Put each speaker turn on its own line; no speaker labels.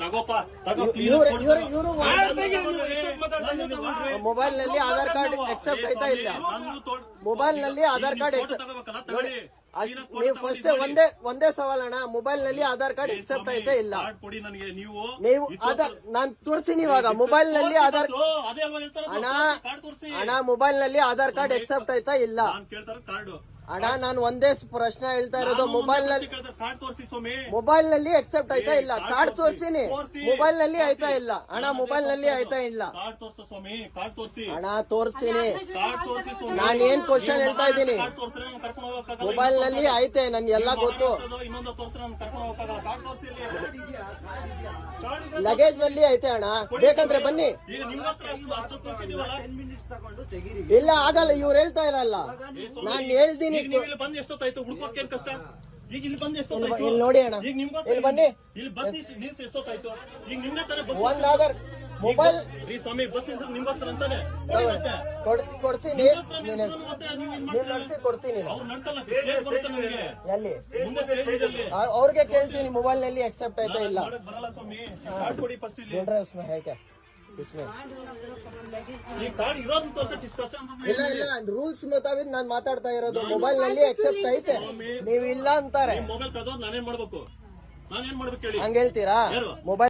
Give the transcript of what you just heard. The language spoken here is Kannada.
ತಗೋಪ
ಮೊಬೈಲ್ ನಲ್ಲಿ ಆಧಾರ್ ಕಾರ್ಡ್ ಎಕ್ಸೆಪ್ಟ್ ಆಯ್ತಾ ಇಲ್ಲ? ಮೊಬೈಲ್ ನಲ್ಲಿ ಆಧಾರ್ ಕಾರ್ಡ್ ನೀವು ಫಸ್ಟ್ ಒಂದೇ ಸವಾಲ್ ಅಣ್ಣ, ಮೊಬೈಲ್ ನಲ್ಲಿ ಆಧಾರ್ ಕಾರ್ಡ್ ಎಕ್ಸೆಪ್ಟ್ ಆಯ್ತಾ ಇಲ್ಲ? ನೀವು ನಾನ್ ತೋರಿಸ್ತೀನಿ ಇವಾಗ. ಮೊಬೈಲ್ ನಲ್ಲಿ ಆಧಾರ್ ಅಣ್ಣ ಮೊಬೈಲ್ ನಲ್ಲಿ ಆಧಾರ್ ಕಾರ್ಡ್ ಎಕ್ಸೆಪ್ಟ್ ಆಯ್ತಾ ಇಲ್ಲ ಅಣ್ಣ? ನಾನು ಒಂದೇ ಪ್ರಶ್ನೆ ಹೇಳ್ತಾ ಇರೋದು, ಮೊಬೈಲ್ ನಲ್ಲಿ ಎಕ್ಸೆಪ್ಟ್ ಆಯ್ತಾ ಇಲ್ಲ? ಕಾರ್ಡ್ ತೋರಿಸ್ತೀನಿ, ಮೊಬೈಲ್ ನಲ್ಲಿ ಆಯ್ತಾ ಇಲ್ಲ ಅಣ್ಣ? ಮೊಬೈಲ್ ನಲ್ಲಿ ಆಯ್ತಾ ಇಲ್ಲ ಅಣ್ಣ? ತೋರಿಸ್ತೀನಿ. ನಾನು ಏನ್ ಕ್ವಶನ್ ಹೇಳ್ತಾ ಇದ್ದೀನಿ, ಮೊಬೈಲ್ ನಲ್ಲಿ ಐತೆ, ನನ್ಗೆ ಎಲ್ಲ ಗೊತ್ತು. ಲಗೇಜ್ ನಲ್ಲಿ ಐತೆ ಅಣ್ಣ, ಬೇಕಂದ್ರೆ ಬನ್ನಿ. ಇಲ್ಲ ಆಗಲ್ಲ, ಇವ್ರು ಹೇಳ್ತಾ ಇರಲ್ಲ, ನಾನ್ ಹೇಳ್ತೀನಿ.
ಬಂದ್ ಎಷ್ಟೊತ್ತಾಯ್ತು ಹುಡ್ಕೋಕ್ ಏನ್ ಕಷ್ಟ? ಈಗ ಇಲ್ಲಿ ಬಂದ್
ಇಲ್ಲಿ ನೋಡಿ ಅಣ್ಣ, ಇಲ್ಲಿ ಬನ್ನಿ.
ಇಲ್ಲಿ ಬಸ್ ನಿಲ್ಸಿ ಎಷ್ಟೊತ್ತಾಯ್ತು? ಈಗ ನಿಮ್ಗೆ ತಾನೇ ಬಸ್
ಒಂದ್ ಆಧಾರ್ ಮೊಬೈಲ್
ಸ್ವಾಮಿ ಬಸ್ ನಿಮ್ಗೋಸ್ಕರ ಅಂತಾನೆ
ಕೊಡ್ತೀನಿ, ನೀವು ನಡೆಸಿ ಕೊಡ್ತೀನಿ.
ಅವ್ರು ನಡ್ಸಲ್ಲ, ಬರುತ್ತೆ ನನಗೆ
ಎಲ್ಲಿ
ಮುಂದೆ ಸ್ಟೇಜ್ ಇದೆ.
ಅವ್ರಿಗೆ ಕೇಳ್ತೀನಿ ಮೊಬೈಲ್ ನಲ್ಲಿ ಎಕ್ಸೆಪ್ಟ್ ಆಯ್ತಾ ಇಲ್ಲ.
ಬರಲ್ಲ ಸ್ವಾಮಿ, ಕಾರ್ಡ್ ಕೊಡಿ ಫಸ್ಟ್. ಇಲ್ಲಿ
ಹೇಗೆ
ಈ ಕಾರ್ಡ್ ಇರೋದನ್ನ ತೋರ್ಸಕ್ ಇಷ್ಟು ಕಷ್ಟ ಅಂತ
ಇಲ್ಲ ಇಲ್ಲ, ರೂಲ್ಸ್ ಮುತಾಬಿಕ್ ನಾನ್ ಮಾತಾಡ್ತಾ ಇರೋದು. ಮೊಬೈಲ್ ನಲ್ಲಿ ಎಕ್ಸೆಪ್ಟ್ ಐತೆ, ನೀವು ಇಲ್ಲ ಅಂತಾರೆ.
ಮೊಬೈಲ್ ಕದೋದು ನಾನೇನ್ ಮಾಡ್ಬೇಕು? ನಾನೇನ್ ಮಾಡ್ಬೇಕು ಹೇಳಿ?
ಹಂಗ ಹೇಳ್ತೀರಾ? ಮೊಬೈಲ್